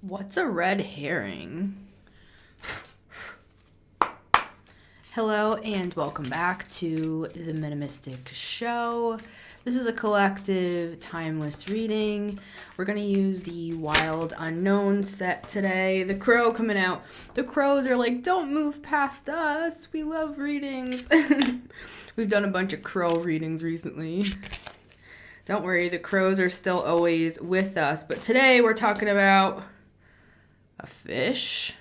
What's a red herring? Hello and welcome back to the Minimistic Show. This is a collective, timeless reading. We're going to use the Wild Unknown set today. The crow coming out. The crows are like, don't move past us. We love readings. We've done a bunch of crow readings recently. Don't worry, the crows are still always with us. But today we're talking about a fish,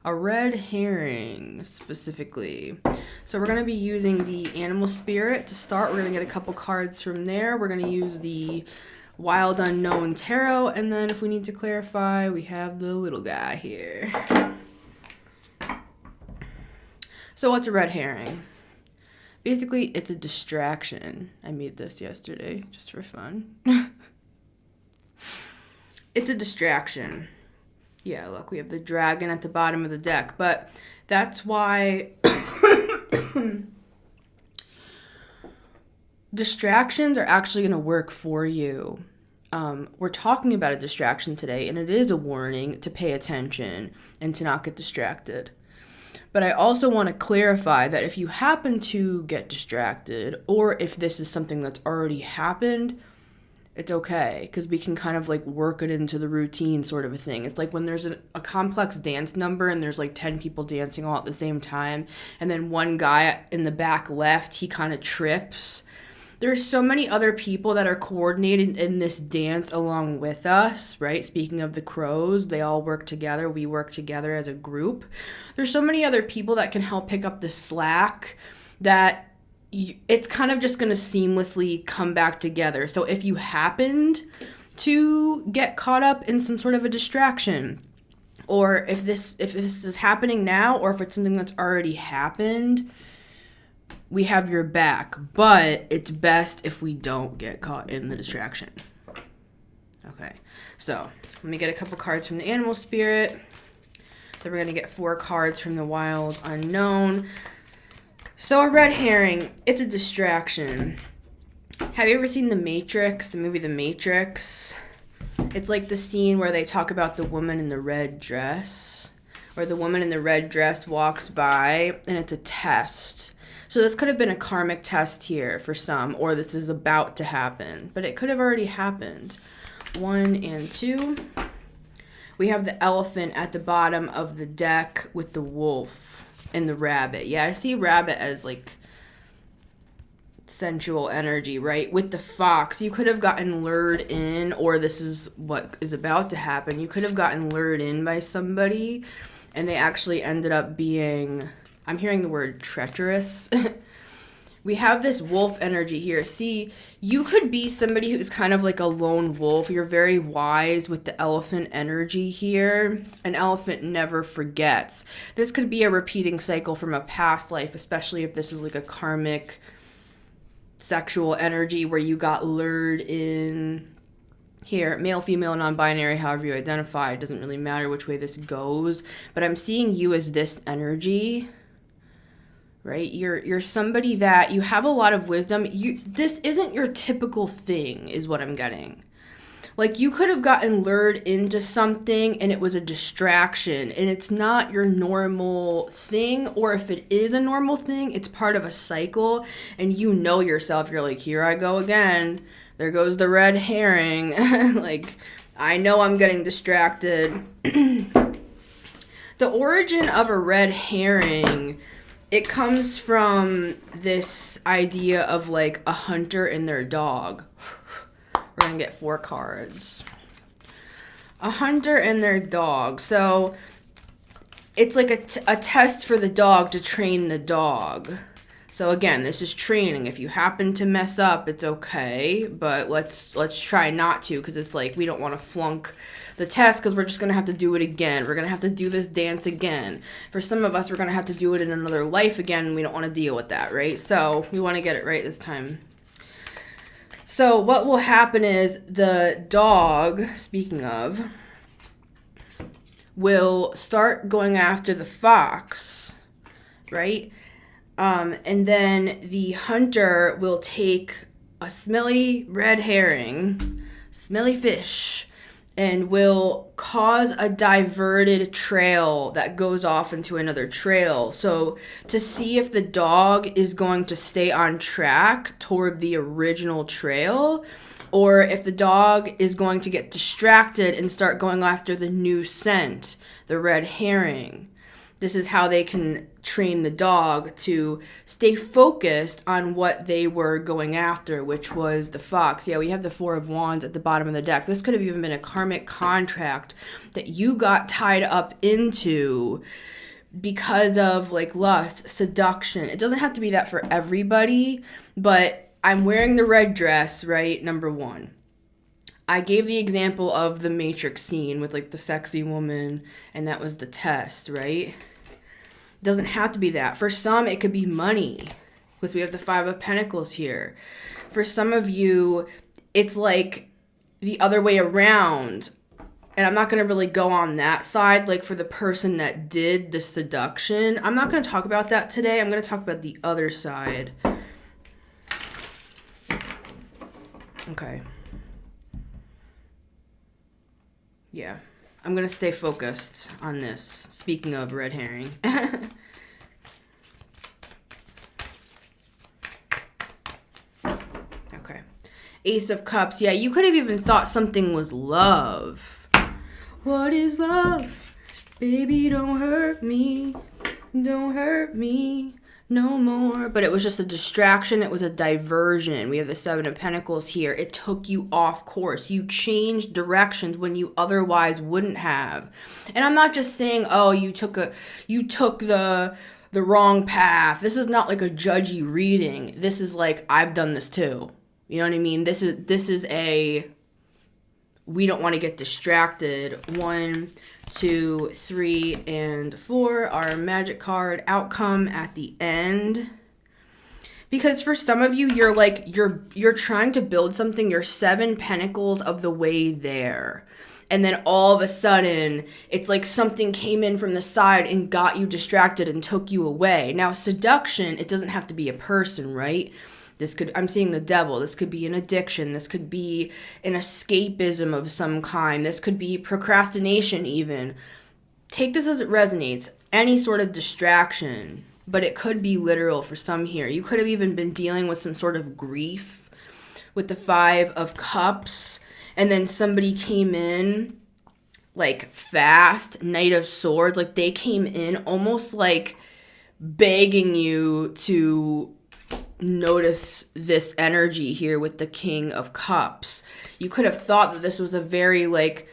a red herring specifically. So we're going to be using the animal spirit to start. We're going to get a couple cards from there. We're going to use the Wild Unknown tarot. And then if we need to clarify, we have the little guy here. So what's a red herring? Basically, it's a distraction. I made this yesterday just for fun. It's a distraction. Yeah, look, we have the dragon at the bottom of the deck, but that's why distractions are actually going to work for you. We're talking about a distraction today, and it is a warning to pay attention and to not get distracted. But I also want to clarify that if you happen to get distracted, or if this is something that's already happened, it's okay, because we can kind of like work it into the routine sort of a thing. It's like when there's a complex dance number and there's like 10 people dancing all at the same time, and then one guy in the back left, he kind of trips. There's so many other people that are coordinated in this dance along with us, right? Speaking of the crows, they all work together. We work together as a group. There's so many other people that can help pick up the slack that it's kind of just going to seamlessly come back together. So if you happened to get caught up in some sort of a distraction, or if this is happening now, or if it's something that's already happened, we have your back. But it's best if we don't get caught in the distraction. Okay, so let me get a couple cards from the animal spirit. Then we're going to get 4 cards from the Wild Unknown. So a red herring, it's a distraction. Have you ever seen The Matrix, the movie The Matrix? It's like the scene where they talk about the woman in the red dress, or the woman in the red dress walks by, and it's a test. So this could have been a karmic test here for some, or this is about to happen, but it could have already happened. 1 and 2. We have the elephant at the bottom of the deck with the wolf and the rabbit. Yeah, I see rabbit as like sensual energy, right? With the fox, you could have gotten lured in, or this is what is about to happen. You could have gotten lured in by somebody, and they actually ended up being, I'm hearing the word treacherous. We have this wolf energy here. See, you could be somebody who's kind of like a lone wolf. You're very wise with the elephant energy here. An elephant never forgets. This could be a repeating cycle from a past life, especially if this is like a karmic sexual energy where you got lured in. Here, male, female, non-binary, however you identify. It doesn't really matter which way this goes. But I'm seeing you as this energy. Right? You're somebody that you have a lot of wisdom. This isn't your typical thing, is what I'm getting. Like, you could have gotten lured into something and it was a distraction, and it's not your normal thing, or if it is a normal thing, it's part of a cycle, and you know yourself. You're like, here I go again. There goes the red herring. Like, I know I'm getting distracted. The origin of a red herring, it comes from this idea of like a hunter and their dog. We're going to get 4 cards. A hunter and their dog. So it's like a test for the dog to train the dog. So again, this is training. If you happen to mess up, it's okay, but let's try not to, because it's like we don't want to flunk the test, because we're just going to have to do it again. We're going to have to do this dance again. For some of us, we're going to have to do it in another life again, and we don't want to deal with that, right? So we want to get it right this time. So what will happen is the dog, speaking of, will start going after the fox, right? And then the hunter will take a smelly red herring, smelly fish, and will cause a diverted trail that goes off into another trail. So to see if the dog is going to stay on track toward the original trail, or if the dog is going to get distracted and start going after the new scent, the red herring. This is how they can train the dog to stay focused on what they were going after, which was the fox. Yeah, we have the Four of Wands at the bottom of the deck. This could have even been a karmic contract that you got tied up into because of like lust, seduction. It doesn't have to be that for everybody, but I'm wearing the red dress, right? Number one. I gave the example of the Matrix scene with like the sexy woman, and that was the test, right? It doesn't have to be that. For some, it could be money, because we have the Five of Pentacles here. For some of you, it's like the other way around. And I'm not going to really go on that side, like for the person that did the seduction. I'm not going to talk about that today. I'm going to talk about the other side. Okay. Yeah, I'm going to stay focused on this. Speaking of red herring. Okay. Ace of Cups. Yeah, you could have even thought something was love. What is love? Baby, don't hurt me. Don't hurt me no more. But it was just a distraction. It was a diversion. We have the Seven of Pentacles here. It took you off course. You changed directions when you otherwise wouldn't have. And I'm not just saying, oh, you took the wrong path. This is not like a judgy reading. This is like, I've done this too. You know what I mean? This is a, we don't want to get distracted. 1, 2, 3, and 4. Our magic card outcome at the end. Because for some of you, you're like, you're trying to build something. You're 7 pentacles of the way there. And then all of a sudden, it's like something came in from the side and got you distracted and took you away. Now, seduction, it doesn't have to be a person, right? I'm seeing the devil. This could be an addiction. This could be an escapism of some kind. This could be procrastination even. Take this as it resonates. Any sort of distraction, but it could be literal for some here. You could have even been dealing with some sort of grief with the Five of Cups, and then somebody came in like fast, Knight of Swords. Like they came in almost like begging you to notice this energy here with the King of Cups. You could have thought that this was a very like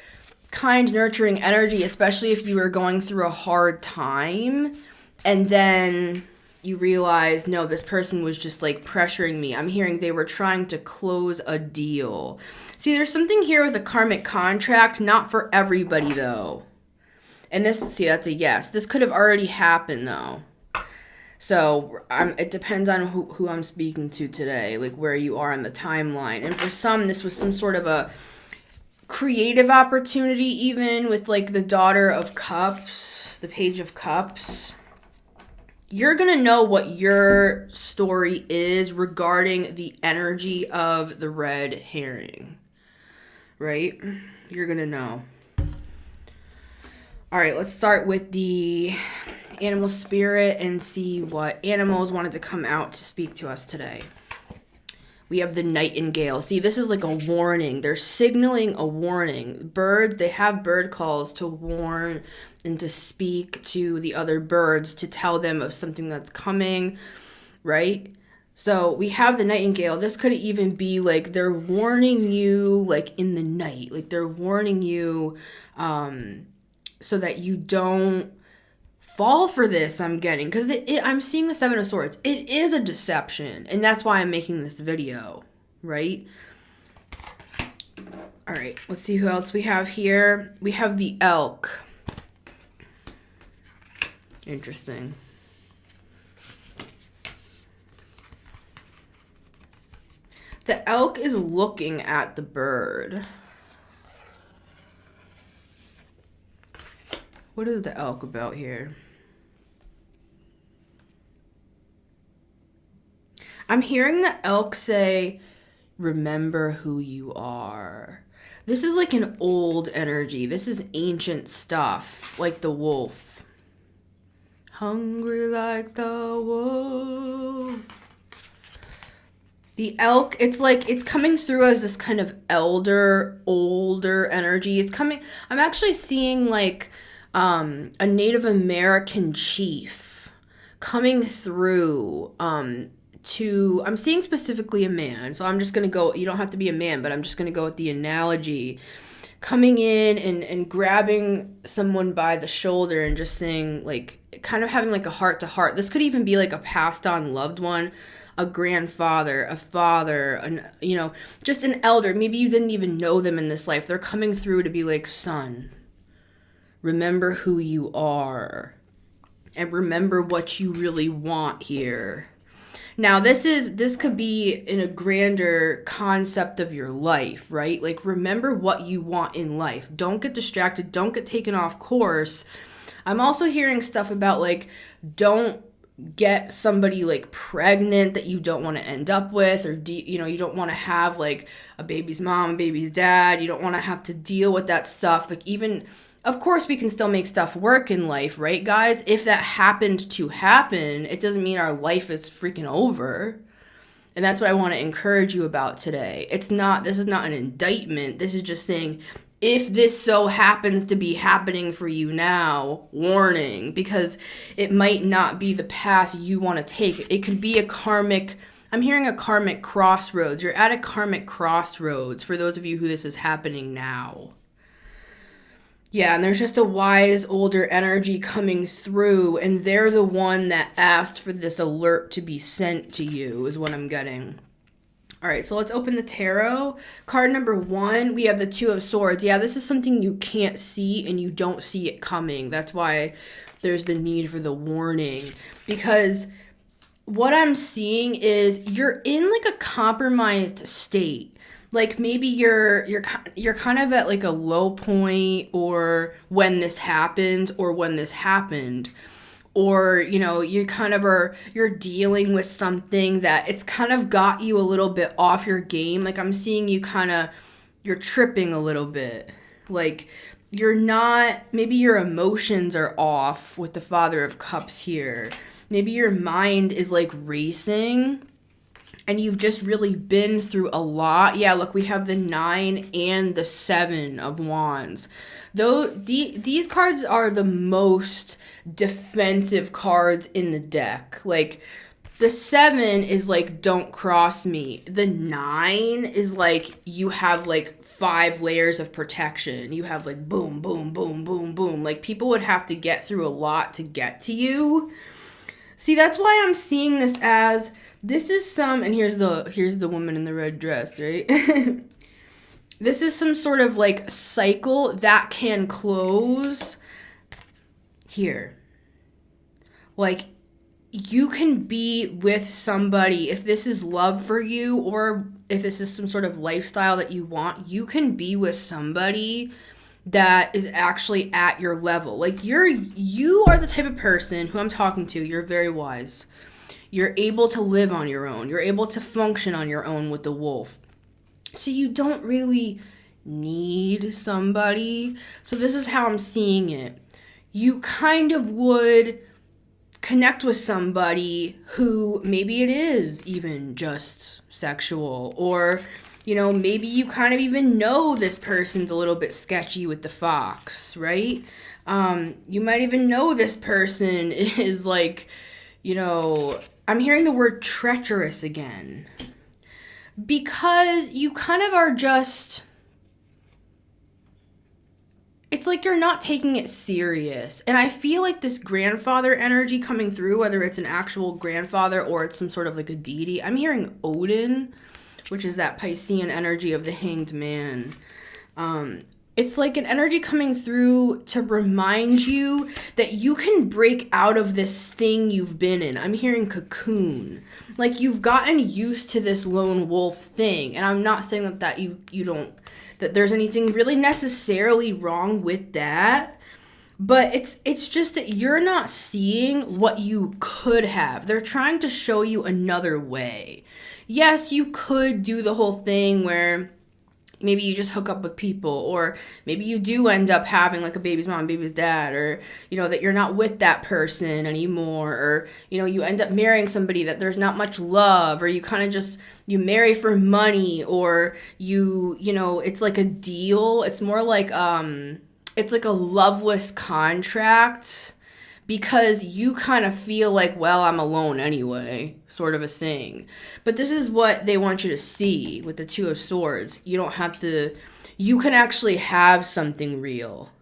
kind, nurturing energy, especially if you were going through a hard time, and then you realize, no, this person was just like pressuring me. I'm hearing they were trying to close a deal. See, there's something here with a karmic contract, not for everybody though. And this, see, that's a yes. This could have already happened though. So it depends on who I'm speaking to today, like where you are on the timeline. And for some, this was some sort of a creative opportunity, even with like the Daughter of Cups, the Page of Cups. You're going to know what your story is regarding the energy of the red herring, right? You're going to know. All right, let's start with the animal spirit and see what animals wanted to come out to speak to us today. We have the nightingale. See, this is like a warning. They're signaling a warning. Birds, they have bird calls to warn and to speak to the other birds to tell them of something that's coming, right? So we have the nightingale. This could even be like they're warning you like in the night. Like they're warning you so that you don't fall for this. I'm getting, because I'm seeing the Seven of Swords. It is a deception, and that's why I'm making this video, right? All right, let's see who else we have here. We have the elk. Interesting. The elk is looking at the bird. What is the elk about here? I'm hearing the elk say, remember who you are. This is like an old energy. This is ancient stuff, like the wolf. Hungry like the wolf. The elk, it's like, it's coming through as this kind of older energy. It's coming, I'm actually seeing like a Native American chief coming through I'm seeing specifically a man. So I'm just going to go, you don't have to be a man, but I'm just going to go with the analogy. Coming in and grabbing someone by the shoulder and just saying, like, kind of having like a heart to heart. This could even be like a passed on loved one, a grandfather, a father, just an elder. Maybe you didn't even know them in this life. They're coming through to be like, son, remember who you are and remember what you really want here. Now, this could be in a grander concept of your life, right? Like, remember what you want in life. Don't get distracted. Don't get taken off course. I'm also hearing stuff about, like, don't get somebody like pregnant that you don't want to end up with, or you don't want to have like a baby's mom, a baby's dad. You don't want to have to deal with that stuff. Like, even, of course, we can still make stuff work in life, right, guys? If that happened to happen, it doesn't mean our life is freaking over. And that's what I want to encourage you about today. This is not an indictment. This is just saying, if this so happens to be happening for you now, warning, because it might not be the path you want to take. It could be I'm hearing a karmic crossroads. You're at a karmic crossroads for those of you who this is happening now. Yeah, and there's just a wise older energy coming through, and they're the one that asked for this alert to be sent to you, is what I'm getting. All right, so let's open the tarot. Card number 1, we have the 2 of Swords. Yeah, this is something you can't see and you don't see it coming. That's why there's the need for the warning. Because what I'm seeing is you're in like a compromised state. Like, maybe you're kind of at like a low point, or when this happened, or when this happened. Or, you're dealing with something that it's kind of got you a little bit off your game. Like, I'm seeing you're tripping a little bit. Like, maybe your emotions are off with the Father of Cups here. Maybe your mind is like racing and you've just really been through a lot. Yeah, look, we have the 9 and the 7 of Wands. Though these cards are the most defensive cards in the deck. Like, the 7 is like, don't cross me. The 9 is like, you have like 5 layers of protection. You have like boom, boom, boom, boom, boom. Like, people would have to get through a lot to get to you. See, that's why I'm seeing this as, this is and here's the woman in the red dress, right? This is some sort of like cycle that can close here. Like, you can be with somebody, if this is love for you, or if this is some sort of lifestyle that you want, you can be with somebody that is actually at your level. Like, you are the type of person who I'm talking to. You're very wise. You're able to live on your own. You're able to function on your own with the wolf. So you don't really need somebody. So this is how I'm seeing it. You kind of would connect with somebody who maybe it is even just sexual, or, maybe you kind of even know this person's a little bit sketchy with the fox, right? You might even know this person is like, I'm hearing the word treacherous again. Because you kind of are just, it's like you're not taking it serious. And I feel like this grandfather energy coming through, whether it's an actual grandfather or it's some sort of like a deity. I'm hearing Odin, which is that Piscean energy of the Hanged Man. It's like an energy coming through to remind you that you can break out of this thing you've been in. I'm hearing cocoon. Like, you've gotten used to this lone wolf thing. And I'm not saying that you don't, that there's anything really necessarily wrong with that. But it's just that you're not seeing what you could have. They're trying to show you another way. Yes, you could do the whole thing where, maybe you just hook up with people, or maybe you do end up having like a baby's mom, baby's dad, or, you know, that you're not with that person anymore, or, you know, you end up marrying somebody that there's not much love, or you kind of just, you marry for money, or you know, it's like a deal. It's more like, it's like a loveless contract, because you kind of feel like, well, I'm alone anyway, sort of a thing. But this is what they want you to see with the Two of Swords. You don't have to, you can actually have something real.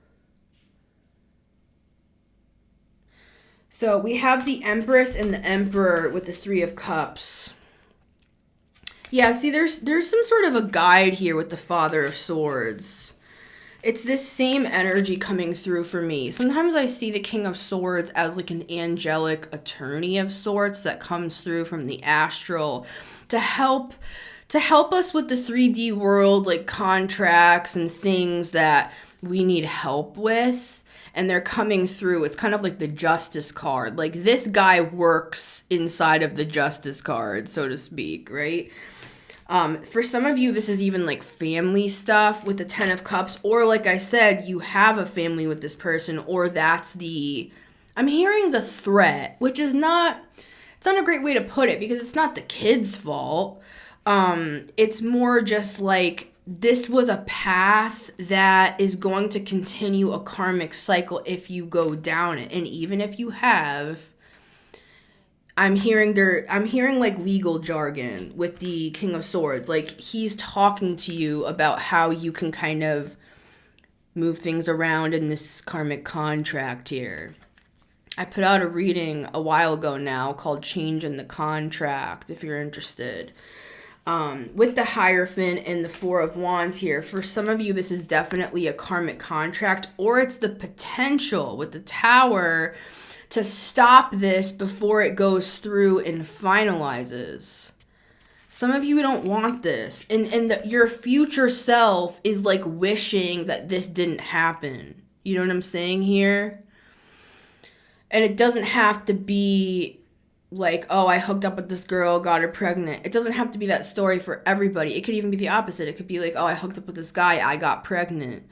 So we have the Empress and the Emperor with the Three of Cups. Yeah, see, there's some sort of a guide here with the Father of Swords. It's this same energy coming through for me. Sometimes I see the King of Swords as like an angelic attorney of sorts that comes through from the astral to help us with the 3D world, like contracts and things that we need help with. And they're coming through. It's kind of like the Justice card. Like, this guy works inside of the Justice card, so to speak, right? For some of you, this is even like family stuff with the Ten of Cups, or like I said, you have a family with this person, or that's the, I'm hearing the threat, which is not, it's not a great way to put it, because it's not the kid's fault. It's more just like, this was a path that is going to continue a karmic cycle if you go down it. And even if you have, I'm hearing like legal jargon with the King of Swords. Like, he's talking to you about how you can kind of move things around in this karmic contract here. I put out a reading a while ago now called Change in the Contract, if you're interested. With the Hierophant and the Four of Wands here, for some of you, this is definitely a karmic contract, or it's the potential with the Tower to stop this before it goes through and finalizes. Some of you don't want this, and your future self is like wishing that this didn't happen. You know what I'm saying here? And it doesn't have to be like, oh, I hooked up with this girl, got her pregnant. It doesn't have to be that story for everybody. It could even be the opposite. It could be like, oh, I hooked up with this guy, I got pregnant.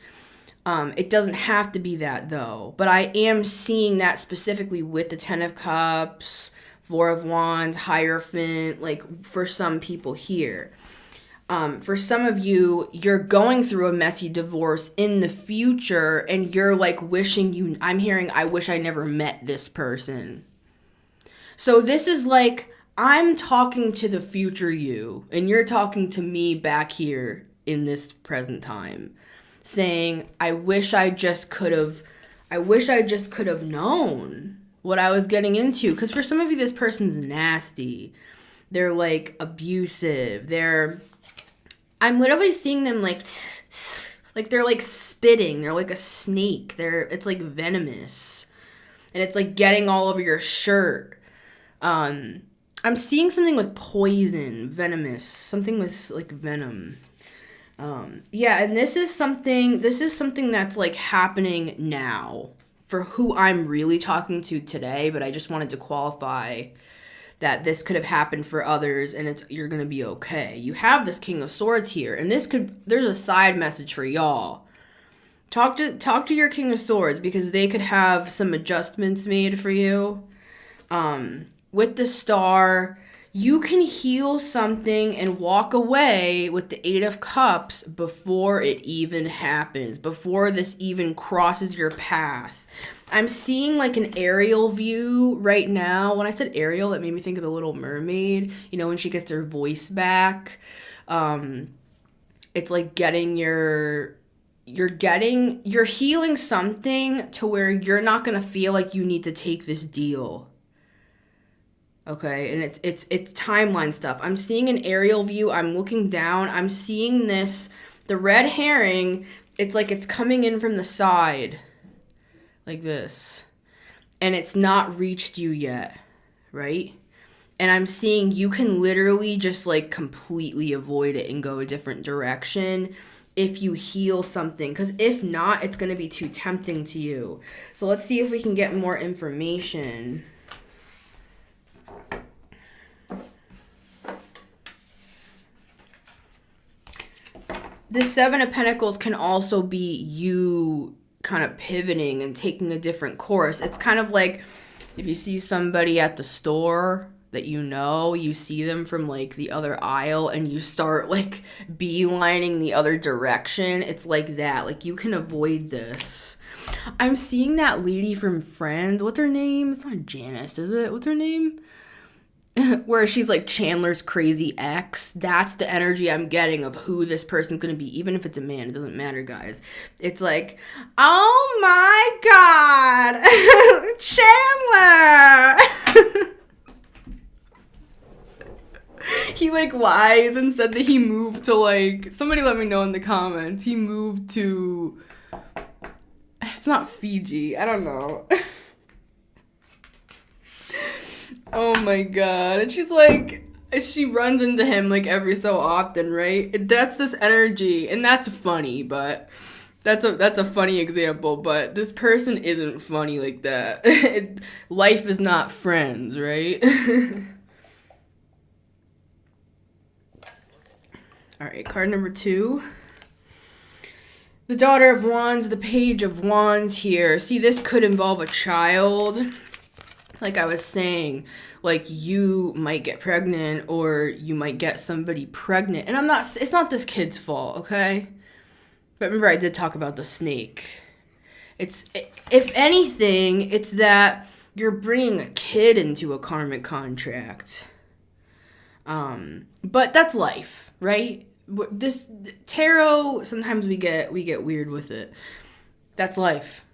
It doesn't have to be that, though. But I am seeing that specifically with the Ten of Cups, Four of Wands, Hierophant, like, for some people here. For some of you, you're going through a messy divorce in the future, and you're, like, wishing I'm hearing, I wish I never met this person. So this is like, I'm talking to the future you, and you're talking to me back here in this present time, saying, I wish I just could have known what I was getting into. Because for some of you, this person's nasty. They're, like, abusive. I'm literally seeing them, like they're, like, spitting. They're like a snake. It's, like, venomous. And it's, like, getting all over your shirt. I'm seeing something with poison, venomous, something with, like, venom. Yeah, and this is something that's, like, happening now for who I'm really talking to today, but I just wanted to qualify that this could have happened for others, and you're gonna be okay. You have this King of Swords here, and there's a side message for y'all. Talk to your King of Swords, because they could have some adjustments made for you. With the Star, you can heal something and walk away with the Eight of Cups before it even happens, before this even crosses your path. I'm seeing like an aerial view right now. When I said aerial, it made me think of the Little Mermaid, you know, when she gets her voice back. It's like you're healing something to where you're not going to feel like you need to take this deal. Okay, and it's timeline stuff. I'm seeing an aerial view. I'm looking down. I'm seeing the red herring. It's like it's coming in from the side, like this. And it's not reached you yet, right? And I'm seeing you can literally just like completely avoid it and go a different direction if you heal something. Because if not, it's going to be too tempting to you. So let's see if we can get more information. The Seven of Pentacles can also be you kind of pivoting and taking a different course. It's kind of like if you see somebody at the store that you see them from like the other aisle and you start like beelining the other direction. It's like that. Like you can avoid this. I'm seeing that lady from Friends. What's her name? It's not Janice, is it? What's her name? Where she's like Chandler's crazy ex. That's the energy I'm getting of who this person's gonna be. Even if it's a man, it doesn't matter, guys. It's like, oh my god, Chandler. He like lies and said that he moved to like, somebody let me know in the comments. He moved to, it's not Fiji. I don't know. Oh my god. And she's like, she runs into him like every so often, right? That's this energy. And that's funny, but that's a funny example. But this person isn't funny like that. Life is not Friends, right? All right, card number 2. The Daughter of Wands, the Page of Wands here. See, this could involve a child. Like I was saying, like you might get pregnant or you might get somebody pregnant. And it's not this kid's fault, okay? But remember I did talk about the snake. If anything, it's that you're bringing a kid into a karmic contract. But that's life, right? This tarot, sometimes we get weird with it. That's life.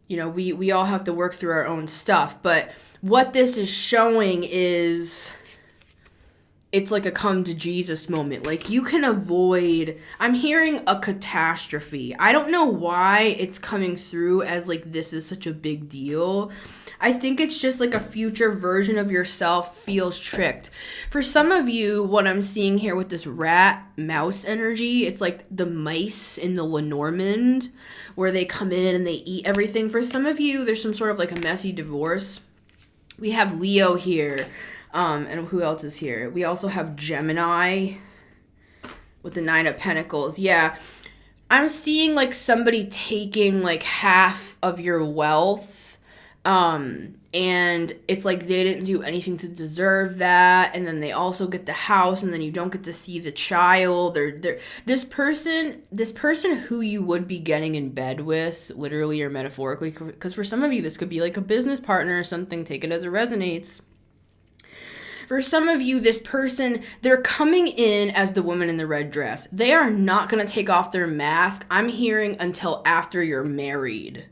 You know, we all have to work through our own stuff. But what this is showing is it's like a come to Jesus moment. Like you can avoid, I'm hearing a catastrophe. I don't know why it's coming through as like this is such a big deal. I think it's just like a future version of yourself feels tricked. For some of you, what I'm seeing here with this rat mouse energy, it's like the mice in the Lenormand where they come in and they eat everything. For some of you, there's some sort of like a messy divorce. We have Leo here. And who else is here? We also have Gemini with the 9 of Pentacles. Yeah. I'm seeing like somebody taking like half of your wealth. And it's like they didn't do anything to deserve that, and then they also get the house, and then you don't get to see the child. This person who you would be getting in bed with, literally or metaphorically, because for some of you this could be like a business partner or something. Take it as it resonates. For some of you, this person, they're coming in as the woman in the red dress. They are not going to take off their mask, I'm hearing, until after you're married.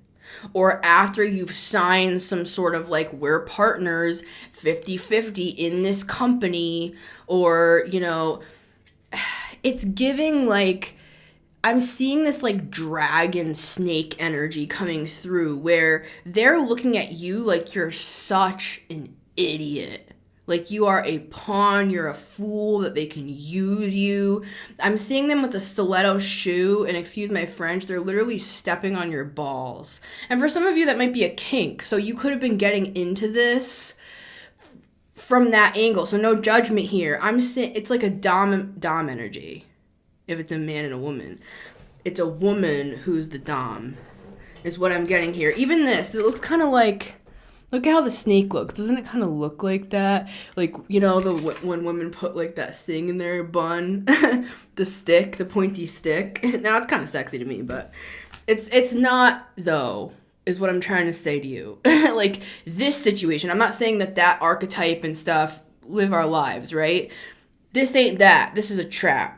Or after you've signed some sort of like, we're partners 50-50 in this company. Or, you know, it's giving like, I'm seeing this like dragon snake energy coming through where they're looking at you like you're such an idiot. Like you are a pawn, you're a fool, that they can use you. I'm seeing them with a stiletto shoe, and excuse my French, they're literally stepping on your balls. And for some of you, that might be a kink. So you could have been getting into this from that angle. So no judgment here. I'm saying it's like a dom energy. If it's a man and a woman. It's a woman who's the dom, is what I'm getting here. Even this, it looks kind of like, look at how the snake looks. Doesn't it kind of look like that? Like, you know, when women put like that thing in their bun, the stick, the pointy stick. Now it's kind of sexy to me, but it's not though, is what I'm trying to say to you. Like this situation, I'm not saying that archetype and stuff live our lives, right? This ain't that. This is a trap.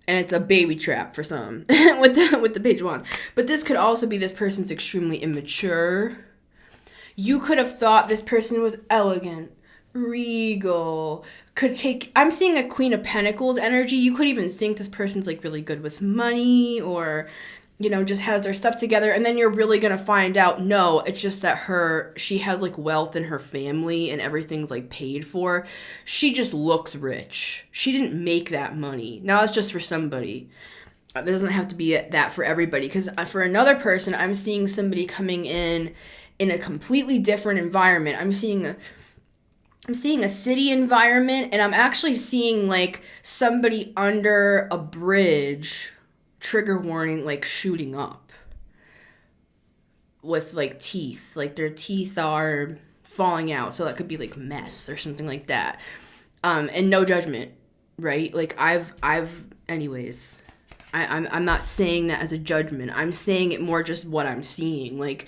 And it's a baby trap for some with the Page of Wands. But this could also be this person's extremely immature. You could have thought this person was elegant, regal, I'm seeing a Queen of Pentacles energy. You could even think this person's like really good with money, or, you know, just has their stuff together. And then you're really going to find out, no, it's just that she has like wealth in her family and everything's like paid for. She just looks rich. She didn't make that money. Now it's just for somebody. It doesn't have to be that for everybody. Because for another person, I'm seeing somebody coming in a completely different environment. I'm seeing I'm seeing a city environment, and I'm actually seeing like somebody under a bridge, trigger warning, like shooting up with like teeth. Like their teeth are falling out. So that could be like meth or something like that. And no judgment, right? Like anyways. I'm not saying that as a judgment. I'm saying it more just what I'm seeing. Like,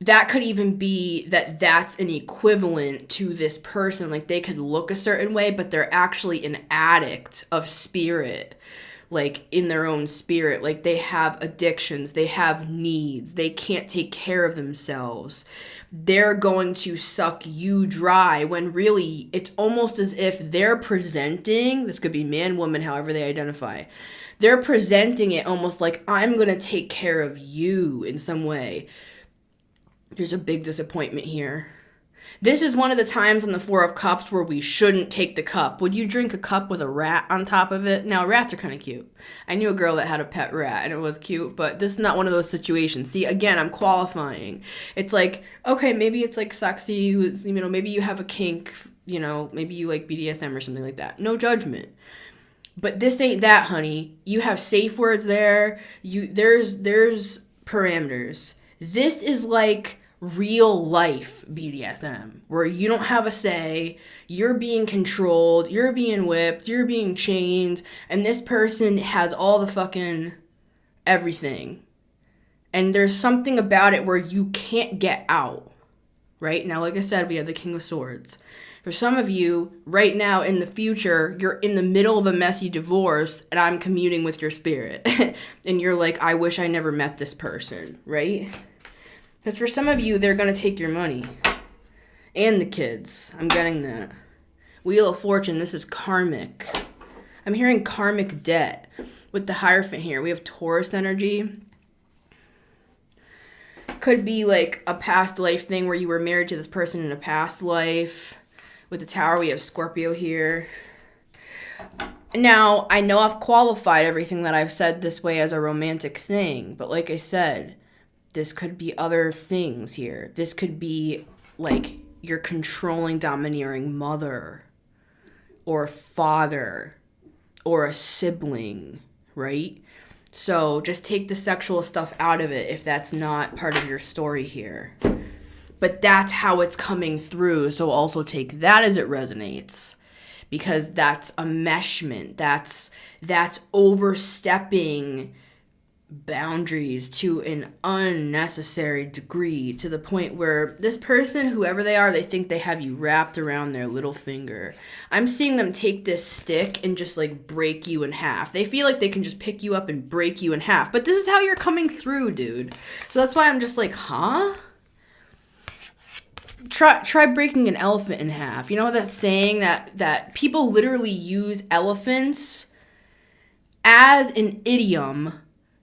that could even be that's an equivalent to this person. Like, they could look a certain way, but they're actually an addict of spirit, like in their own spirit. Like, they have addictions, they have needs, they can't take care of themselves. They're going to suck you dry, when really it's almost as if they're presenting, this could be man, woman, however they identify, they're presenting it almost like, I'm going to take care of you in some way. There's a big disappointment here. This is one of the times on the Four of Cups where we shouldn't take the cup. Would you drink a cup with a rat on top of it? Now, rats are kind of cute. I knew a girl that had a pet rat, and it was cute, but this is not one of those situations. See, again, I'm qualifying. It's like, okay, maybe it's like sexy, you know, maybe you have a kink, you know, maybe you like BDSM or something like that. No judgment. But this ain't that, honey. You have safe words there. There's parameters. This is like real life BDSM, where you don't have a say, you're being controlled, you're being whipped, you're being chained, and this person has all the fucking everything. And there's something about it where you can't get out. Right? Now, like I said, we have the King of Swords. For some of you, right now in the future, you're in the middle of a messy divorce, and I'm communing with your spirit. And you're like, I wish I never met this person, right? Because for some of you, they're going to take your money. And the kids. I'm getting that. Wheel of Fortune, this is karmic. I'm hearing karmic debt. With the Hierophant here, we have Taurus energy. Could be like a past life thing where you were married to this person in a past life. With the Tower, we have Scorpio here. Now, I know I've qualified everything that I've said this way as a romantic thing, but like I said, this could be other things here. This could be like your controlling, domineering mother or father or a sibling, right? So just take the sexual stuff out of it if that's not part of your story here. But that's how it's coming through, so also take that as it resonates. Because that's a meshment. That's overstepping boundaries to an unnecessary degree, to the point where this person, whoever they are, they think they have you wrapped around their little finger. I'm seeing them take this stick and just like break you in half. They feel like they can just pick you up and break you in half. But this is how you're coming through, dude. So that's why I'm just like, huh? Try breaking an elephant in half. You know that saying that people literally use elephants as an idiom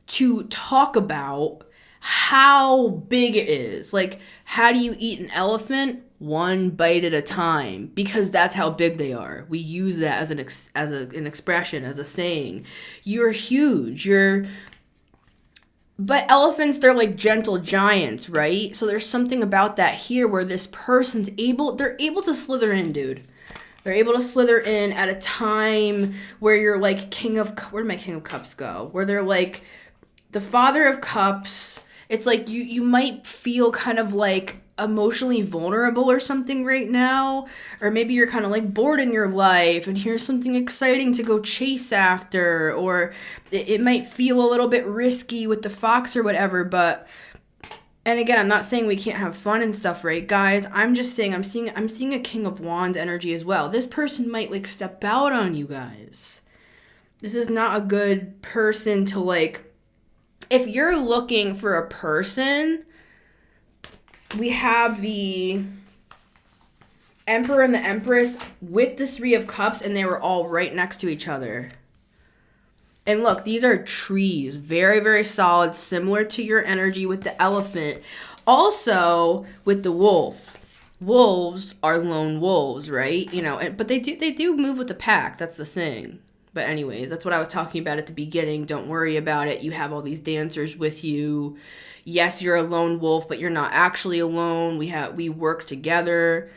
to talk about how big it is. Like, how do you eat an elephant? One bite at a time, because that's how big they are. We use that as an expression, as a saying. You're huge. But elephants, they're like gentle giants, right? So there's something about that here where this person's they're able to slither in, dude. They're able to slither in at a time where you're like where did my King of Cups go? Where they're like the Father of Cups. It's like you might feel kind of like emotionally vulnerable or something right now, or maybe you're kind of like bored in your life and here's something exciting to go chase after, or it might feel a little bit risky with the fox or whatever. But, and again, I'm not saying we can't have fun and stuff, right, guys? I'm just saying I'm seeing a King of Wands energy as well. This person might like step out on you guys. This is not a good person to like, if you're looking for a person, we have the Emperor and the Empress with the Three of Cups, and they were all right next to each other. And look, these are trees. Very, very solid, similar to your energy with the elephant. Also, with the wolf. Wolves are lone wolves, right? You know, but they do move with the pack. That's the thing. But anyways, that's what I was talking about at the beginning. Don't worry about it. You have all these dancers with you. Yes, you're a lone wolf, but you're not actually alone. We work together.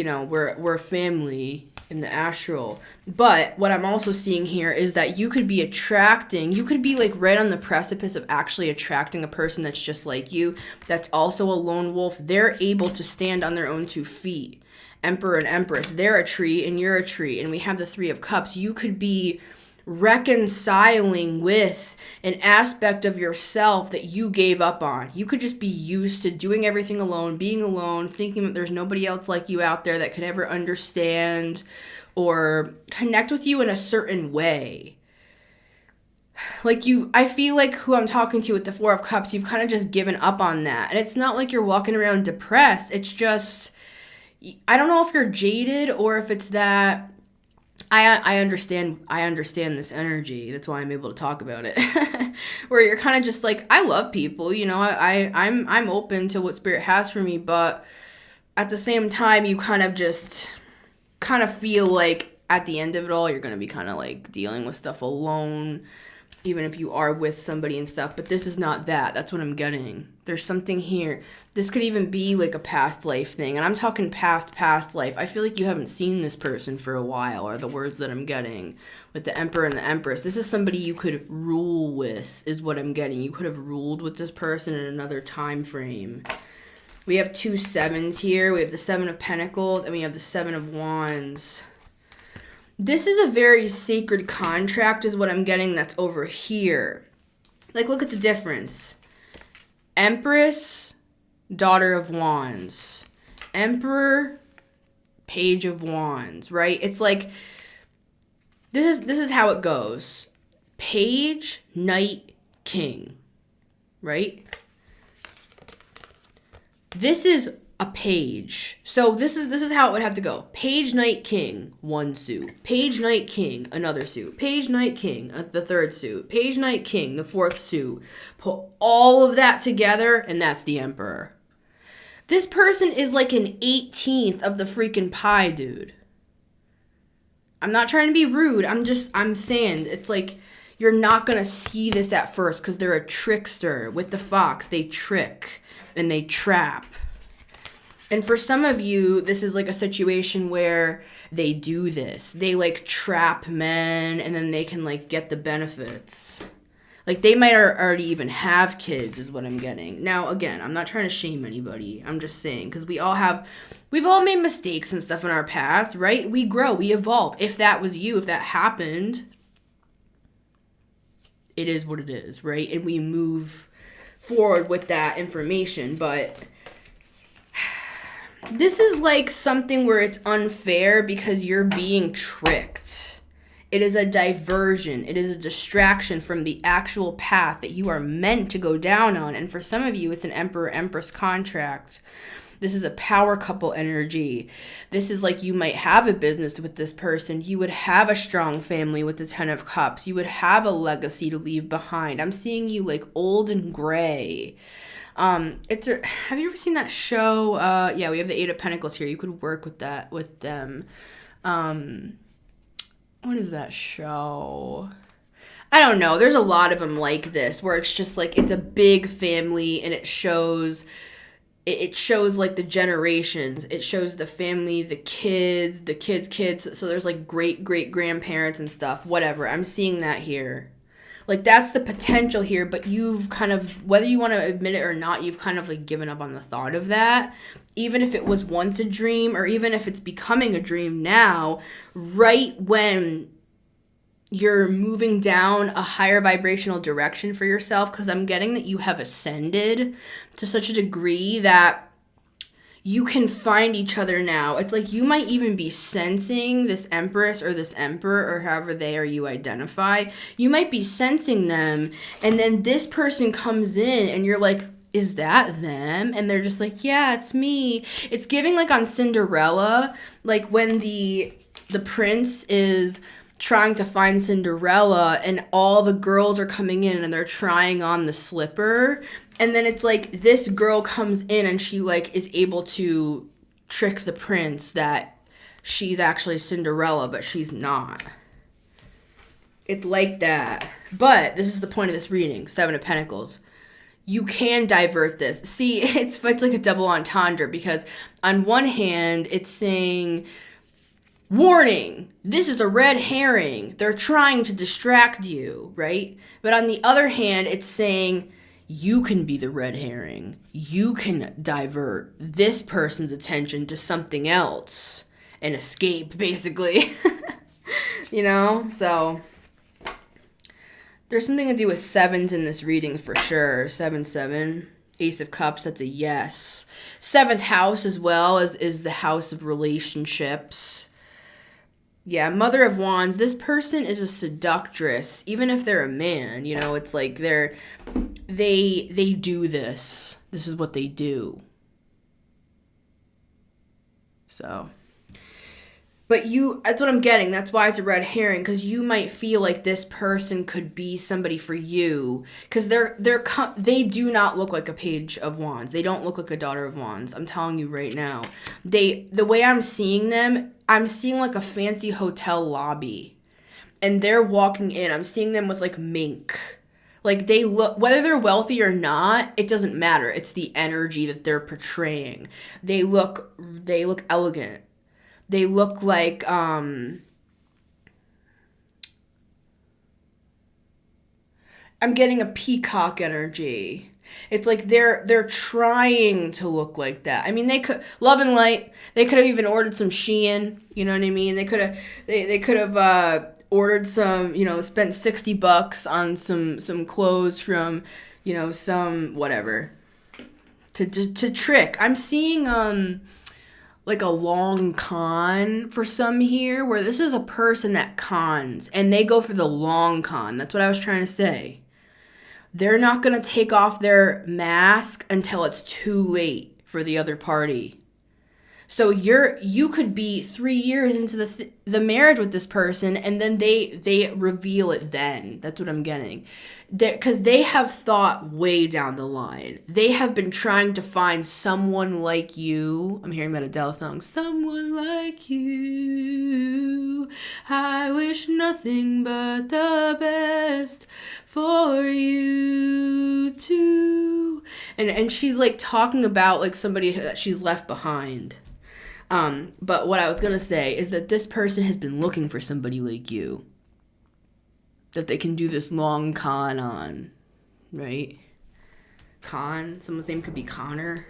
we're a family in the astral. But what I'm also seeing here is that you could be like right on the precipice of actually attracting a person that's just like you, that's also a lone wolf. They're able to stand on their own 2 feet. Emperor and Empress, they're a tree and you're a tree, and we have the 3 of Cups. You could be reconciling with an aspect of yourself that you gave up on. You could just be used to doing everything alone, being alone, thinking that there's nobody else like you out there that could ever understand or connect with you in a certain way. I feel like who I'm talking to with the 4 of Cups, you've kind of just given up on that. And it's not like you're walking around depressed. It's just, I don't know if you're jaded or if it's that I understand this energy. That's why I'm able to talk about it. Where you're kind of just like, I love people, I'm open to what spirit has for me, but at the same time you kind of feel like at the end of it all you're going to be kind of like dealing with stuff alone, even if you are with somebody and stuff. But this is not that. That's what I'm getting. There's something here. This could even be like a past life thing. And I'm talking past life. I feel like you haven't seen this person for a while, are the words that I'm getting with the Emperor and the Empress. This is somebody you could rule with, is what I'm getting. You could have ruled with this person in another time frame. We have 2 sevens here. We have the 7 of Pentacles and we have the 7 of Wands. This is a very sacred contract is what I'm getting that's over here. Like, look at the difference. Empress, Daughter of Wands. Emperor, Page of Wands, right? It's like, this is how it goes. Page, Knight, King, right? This is a page. So this is how it would have to go. Page, Knight, King, 1 suit. Page, Knight, King, another suit. Page, Knight, King, the 3rd suit. Page, Knight, King, the 4th suit. Put all of that together, and that's the Emperor. This person is like an 18th of the freaking pie, dude. I'm not trying to be rude. I'm saying it's like you're not going to see this at first because they're a trickster. With the fox, they trick and they trap. And for some of you, this is like a situation where they do this. They like trap men and then they can like get the benefits. Like they might already even have kids is what I'm getting. Now, again, I'm not trying to shame anybody. I'm just saying because we've all made mistakes and stuff in our past, right? We grow, we evolve. If that was you, if that happened, it is what it is, right? And we move forward with that information, but this is like something where it's unfair because you're being tricked. It is a diversion. It is a distraction from the actual path that you are meant to go down on. And for some of you, it's an Emperor-Empress contract. This is a power couple energy. This is like you might have a business with this person. You would have a strong family with the 10 of Cups. You would have a legacy to leave behind. I'm seeing you like old and gray. Have you ever seen that show? Yeah, we have the 8 of Pentacles here. You could work with them. What is that show? I don't know. There's a lot of them like this where it's just like it's a big family and it shows like the generations. It shows the family, the kids, kids. So there's like great grandparents and stuff. Whatever. I'm seeing that here. Like, that's the potential here, but you've kind of, whether you want to admit it or not, you've kind of, like, given up on the thought of that. Even if it was once a dream, or even if it's becoming a dream now, right when you're moving down a higher vibrational direction for yourself, because I'm getting that you have ascended to such a degree that you can find each other now. It's like you might even be sensing this Empress or this Emperor or however they or you identify. You might be sensing them, and then this person comes in and you're like, is that them? And they're just like, yeah, it's me. It's giving like on Cinderella, like when the prince is trying to find Cinderella and all the girls are coming in and they're trying on the slipper. And then it's like this girl comes in and she like is able to trick the prince that she's actually Cinderella, but she's not. It's like that. But this is the point of this reading, 7 of Pentacles. you can divert this. See, it's like a double entendre, because on one hand, it's saying, warning, this is a red herring. They're trying to distract you, right? But on the other hand, it's saying, you can be the red herring. You can divert this person's attention to something else and escape, basically. You know? So there's something to do with sevens in this reading for sure. 7-7. Ace of Cups, that's a yes. Seventh house as well is the house of relationships. Yeah, Mother of Wands. This person is a seductress, even if they're a man. You know, it's like they do this. This is what they do. So, but that's what I'm getting. That's why it's a red herring, because you might feel like this person could be somebody for you, because they do not look like a Page of Wands. They don't look like a Daughter of Wands. I'm telling you right now. The way I'm seeing them, I'm seeing like a fancy hotel lobby, and they're walking in. I'm seeing them with like mink. Like, they look, whether they're wealthy or not, it doesn't matter. It's the energy that they're portraying. They look elegant. They look like, I'm getting a peacock energy. It's like they're trying to look like that. I mean, they could, Love and Light, they could have even ordered some Shein, you know what I mean? They could have ordered some, you know, spent $60 on some clothes from, you know, some whatever to trick. I'm seeing like a long con for some here, where this is a person that cons and they go for the long con. That's what I was trying to say. They're not going to take off their mask until it's too late for the other party. So you could be 3 years into the marriage with this person, and then they reveal it then. That's what I'm getting. Because they have thought way down the line. They have been trying to find someone like you. I'm hearing that Adele song. Someone like you. I wish nothing but the best for you too. And she's like talking about like somebody that she's left behind. But what I was gonna say is that this person has been looking for somebody like you, that they can do this long con on, right? Con, someone's name could be Connor.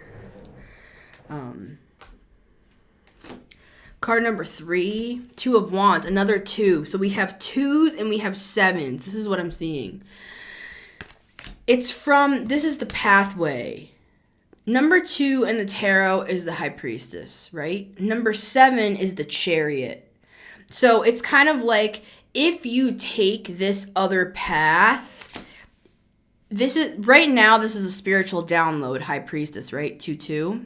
Card number 3, 2 of Wands, another 2. So we have 2s and we have 7s. This is what I'm seeing. This is the pathway. Number 2 in the tarot is the High Priestess, right? Number 7 is the Chariot. So it's kind of like, if you take this other path, this is a spiritual download, High Priestess, right? 2-2.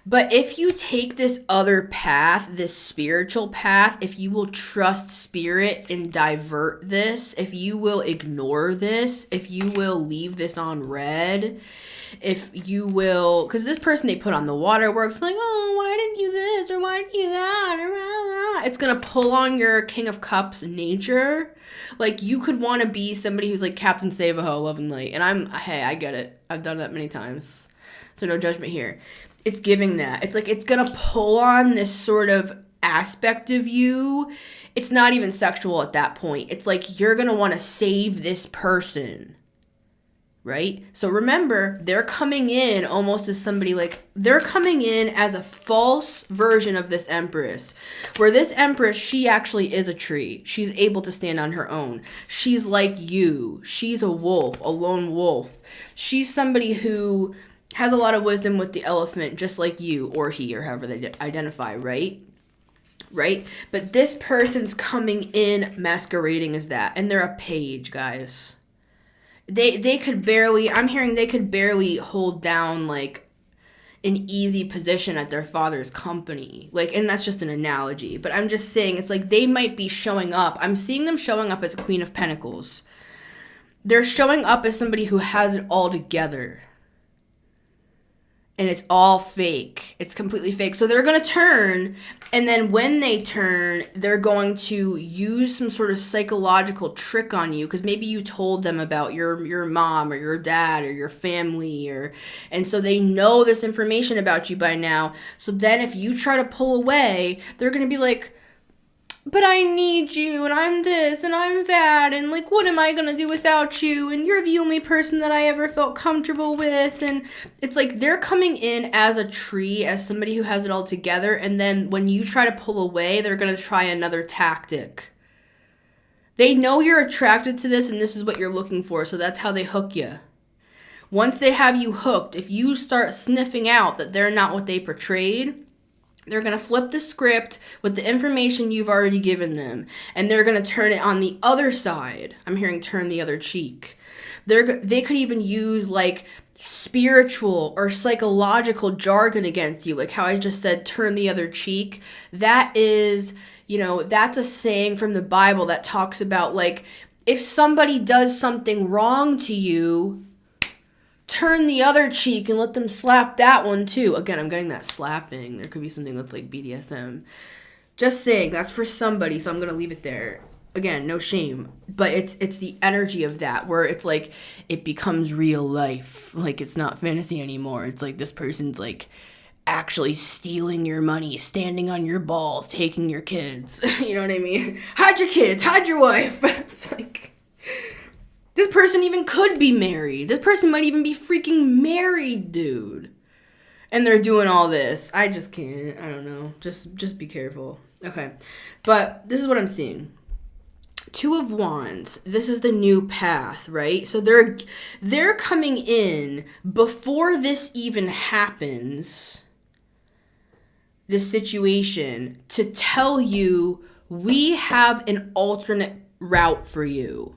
But if you take this other path, this spiritual path, if you will trust spirit and divert this, if you will ignore this, if you will leave this on red, if you will, because this person they put on the waterworks, like, oh, why didn't you this, or why didn't you that, it's going to pull on your King of Cups nature. Like, you could want to be somebody who's like Captain Save-A-Ho, Love and Light, and I get it. I've done that many times, so no judgment here. It's giving that. It's like, it's going to pull on this sort of aspect of you. It's not even sexual at that point. It's like, you're going to want to save this person, right? So remember, they're coming in almost as somebody like, they're coming in as a false version of this Empress, where this Empress, she actually is a tree. She's able to stand on her own. She's like you. She's a wolf, a lone wolf. She's somebody who has a lot of wisdom with the elephant, just like you, or he, or however they identify, right? Right? But this person's coming in masquerading as that, and they're a page, guys. They could barely, I'm hearing they could barely hold down, like, an easy position at their father's company. Like, and that's just an analogy, but I'm just saying, it's like they might be showing up. I'm seeing them showing up as a Queen of Pentacles. They're showing up as somebody who has it all together. And it's all fake. It's completely fake. So they're going to turn, and then when they turn, they're going to use some sort of psychological trick on you, because maybe you told them about your mom or your dad or your family, and so they know this information about you by now. So then if you try to pull away, they're going to be like, but I need you, and I'm this, and I'm that, and like, what am I gonna do without you? And you're the only person that I ever felt comfortable with. And it's like they're coming in as a tree, as somebody who has it all together, and then when you try to pull away, they're gonna try another tactic. They know you're attracted to this, and this is what you're looking for, so that's how they hook you. Once they have you hooked, if you start sniffing out that they're not what they portrayed, they're going to flip the script with the information you've already given them, and they're going to turn it on the other side. I'm hearing turn the other cheek. They could even use like spiritual or psychological jargon against you, like how I just said, turn the other cheek. That is, that's a saying from the Bible that talks about like, if somebody does something wrong to you, turn the other cheek and let them slap that one too. Again, I'm getting that slapping. There could be something with like BDSM. Just saying, that's for somebody, so I'm going to leave it there. Again, no shame. But it's the energy of that, where it's like, it becomes real life. Like, it's not fantasy anymore. It's like this person's like actually stealing your money, standing on your balls, taking your kids. You know what I mean? Hide your kids, hide your wife. It's like, this person even could be married. This person might even be freaking married, dude. And they're doing all this. I just can't. I don't know. Just be careful. Okay. But this is what I'm seeing. Two of Wands. This is the new path, right? So they're coming in before this even happens, this situation, to tell you, we have an alternate route for you.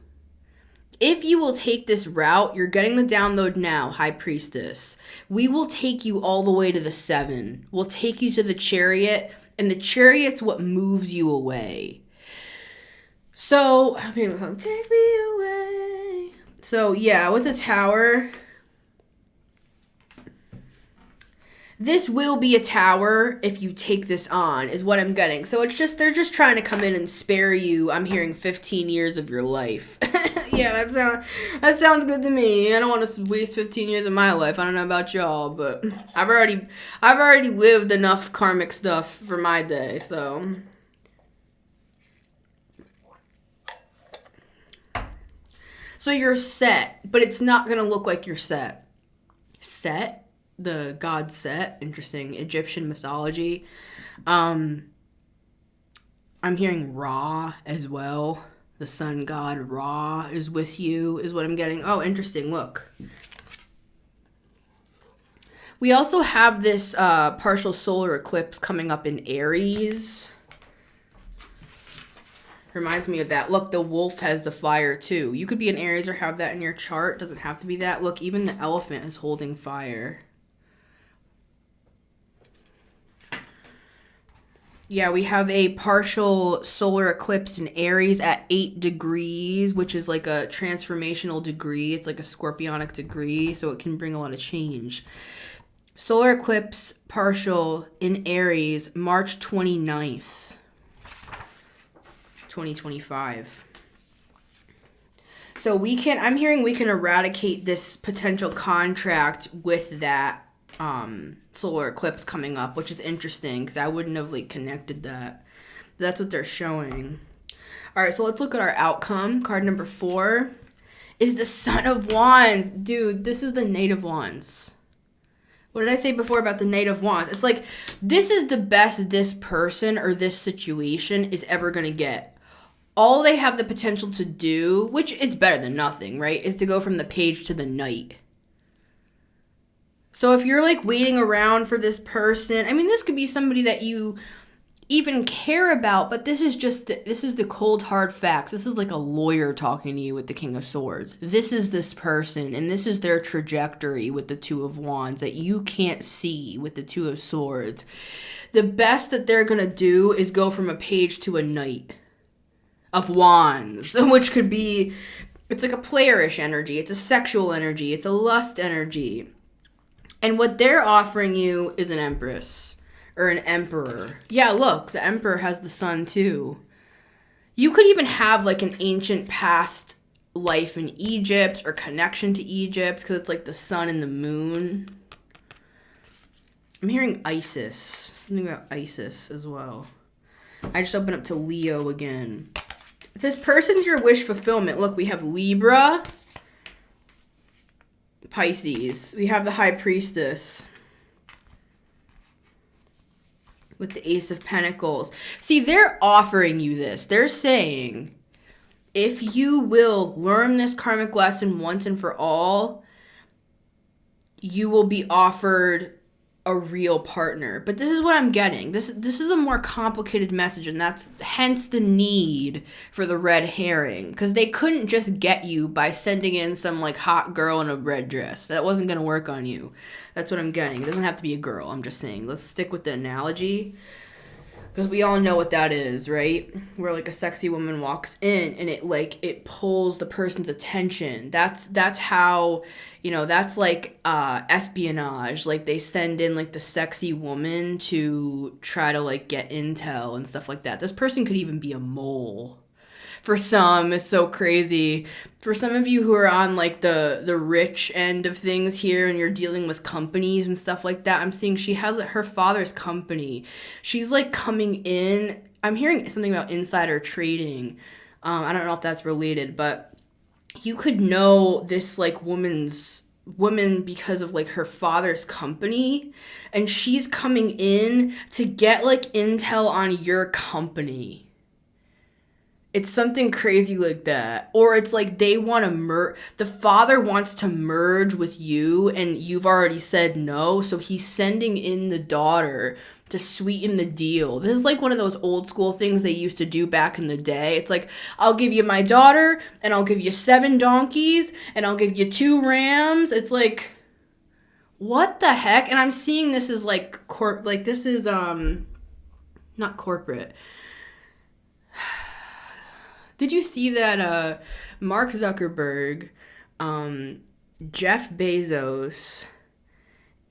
If you will take this route, you're getting the download now, High Priestess. We will take you all the way to the 7. We'll take you to the Chariot, and the Chariot's what moves you away. So, I'm hearing the song, take me away. So, yeah, with the Tower, this will be a tower if you take this on, is what I'm getting. So it's just, they're just trying to come in and spare you, I'm hearing 15 years of your life. Yeah, that sounds good to me. I don't want to waste 15 years of my life. I don't know about y'all, but I've already lived enough karmic stuff for my day, so. So you're set, but it's not going to look like you're set. Set? The god Set, interesting, Egyptian mythology. I'm hearing Ra as well. The sun god Ra is with you, is what I'm getting. Oh, interesting, look. We also have this partial solar eclipse coming up in Aries. Reminds me of that. Look, the wolf has the fire too. You could be an Aries or have that in your chart. Doesn't have to be that. Look, even the elephant is holding fire. Yeah, we have a partial solar eclipse in Aries at 8 degrees, which is like a transformational degree. It's like a scorpionic degree, so it can bring a lot of change. Solar eclipse partial in Aries, March 29th, 2025. So I'm hearing we can eradicate this potential contract with that solar eclipse coming up, which is interesting because I wouldn't have like connected that. But that's what they're showing. All right, so let's look at our outcome. Card number 4 is the Son of Wands. Dude, this is the Knight of Wands. What did I say before about the Knight of Wands? It's like, this is the best this person or this situation is ever going to get. All they have the potential to do, which it's better than nothing, right, is to go from the Page to the Knight. So if you're like waiting around for this person, I mean, this could be somebody that you even care about, but this is the cold hard facts. This is like a lawyer talking to you with the King of Swords. This is this person, and this is their trajectory with the Two of Wands that you can't see with the Two of Swords. The best that they're going to do is go from a Page to a Knight of Wands, which could be, it's like a playerish energy. It's a sexual energy. It's a lust energy. And what they're offering you is an empress or an emperor. Yeah, look, the emperor has the sun too. You could even have like an ancient past life in Egypt or connection to Egypt because it's like the sun and the moon. I'm hearing Isis. Something about Isis as well. I just opened up to Leo again. If this person's your wish fulfillment, look, we have Libra, Pisces. We have the High Priestess with the Ace of Pentacles. See, they're offering you this. They're saying, if you will learn this karmic lesson once and for all, you will be offered a real partner. But this is what I'm getting. This is a more complicated message, and that's hence the need for the red herring, because they couldn't just get you by sending in some like hot girl in a red dress. That wasn't going to work on you. That's what I'm getting. It doesn't have to be a girl. I'm just saying, let's stick with the analogy, because we all know what that is, right? Where like a sexy woman walks in and it pulls the person's attention. That's how, that's like espionage. Like they send in like the sexy woman to try to like get intel and stuff like that. This person could even be a mole. For some, it's so crazy. For some of you who are on like the rich end of things here and you're dealing with companies and stuff like that, I'm seeing she has her father's company. She's like coming in. I'm hearing something about insider trading. I don't know if that's related, but you could know this like woman because of like her father's company, and she's coming in to get like intel on your company. It's something crazy like that. Or it's like they want to the father wants to merge with you and you've already said no, so he's sending in the daughter to sweeten the deal. This is like one of those old school things they used to do back in the day. It's like, I'll give you my daughter and I'll give you 7 donkeys and I'll give you 2 rams. It's like, what the heck? And I'm seeing this as like this is not corporate. Did you see that Mark Zuckerberg, Jeff Bezos,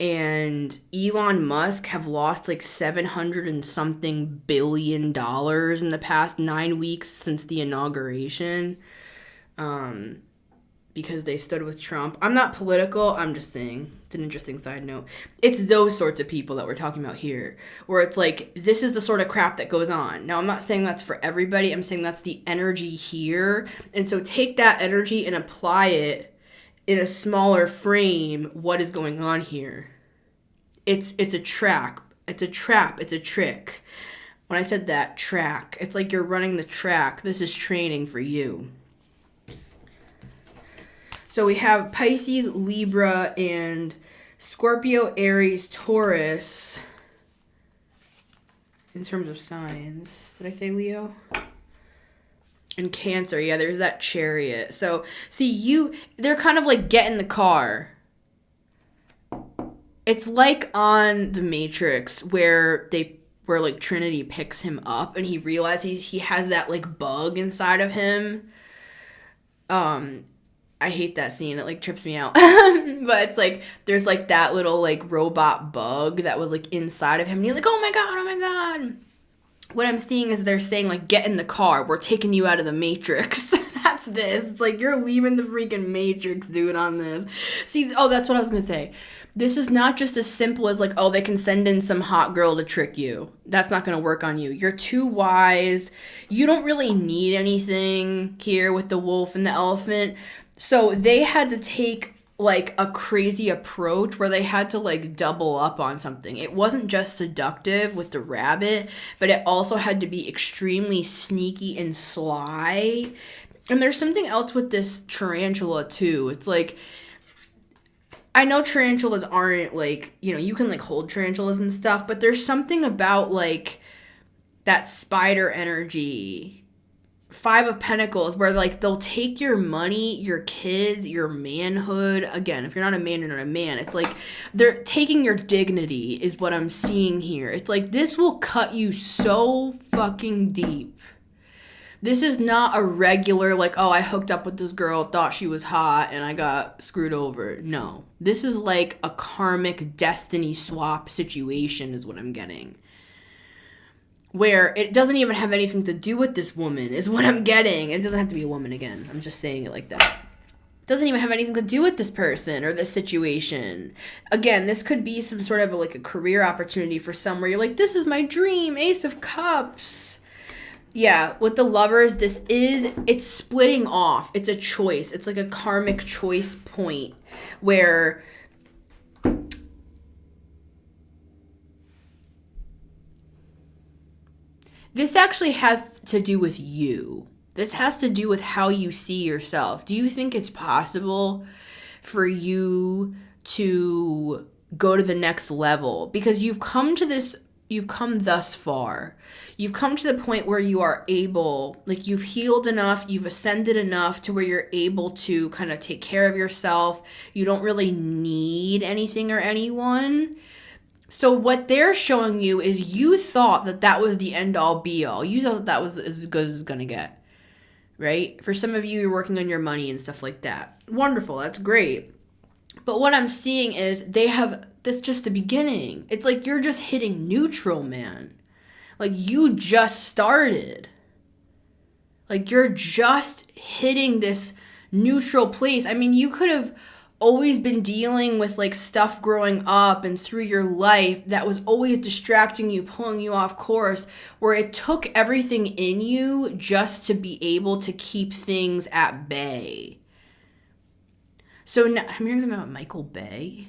and Elon Musk have lost like $700 and something billion in the past 9 weeks since the inauguration? Because they stood with Trump. I'm not political, I'm just saying. It's an interesting side note. It's those sorts of people that we're talking about here, where it's like, this is the sort of crap that goes on. Now, I'm not saying that's for everybody. I'm saying that's the energy here. And so take that energy and apply it in a smaller frame. What is going on here? It's a trap. It's a trap. It's a trick. When I said that, track, it's like you're running the track. This is training for you. So we have Pisces, Libra, and Scorpio, Aries, Taurus in terms of signs. Did I say Leo? And Cancer. Yeah, there's that Chariot. So, see, they're kind of like, get in the car. It's like on The Matrix where like Trinity picks him up and he realizes he has that like bug inside of him. I hate that scene. It like trips me out. But it's like there's like that little like robot bug that was like inside of him. And he's like, oh my God. What I'm seeing is they're saying like, get in the car. We're taking you out of the Matrix. That's this. It's like you're leaving the freaking Matrix, dude, on this. See, that's what I was going to say. This is not just as simple as like, oh, they can send in some hot girl to trick you. That's not going to work on you. You're too wise. You don't really need anything here with the wolf and the elephant. So they had to take like a crazy approach where they had to like double up on something. It wasn't just seductive with the rabbit, but it also had to be extremely sneaky and sly. And there's something else with this tarantula too. It's like, I know tarantulas aren't like, you can like hold tarantulas and stuff, but there's something about like that spider energy. 5 of Pentacles, where like they'll take your money, your kids, your manhood. Again, if you're not a man, you're not a man. It's like they're taking your dignity is what I'm seeing here. It's like this will cut you so fucking deep. This is not a regular, like, oh, I hooked up with this girl, thought she was hot, and I got screwed over. No. This is like a karmic destiny swap situation is what I'm getting. Where it doesn't even have anything to do with this woman is what I'm getting. It doesn't have to be a woman again. I'm just saying it like that. It doesn't even have anything to do with this person or this situation. Again, this could be some sort of like a career opportunity for somewhere. You're like, this is my dream, Ace of Cups. Yeah, with the Lovers, it's splitting off. It's a choice. It's like a karmic choice point where this actually has to do with you. This has to do with how you see yourself. Do you think it's possible for you to go to the next level? Because you've come thus far. You've come to the point where you are able, like you've healed enough, you've ascended enough to where you're able to kind of take care of yourself. You don't really need anything or anyone. So what they're showing you is you thought that was the end all be all. You thought that was as good as it's going to get, right? For some of you, you're working on your money and stuff like that. Wonderful. That's great. But what I'm seeing is that's just the beginning. It's like you're just hitting neutral, man. Like you just started. Like you're just hitting this neutral place. I mean, you could have always been dealing with like stuff growing up and through your life that was always distracting you, pulling you off course, where it took everything in you just to be able to keep things at bay. So now, I'm hearing something about Michael Bay.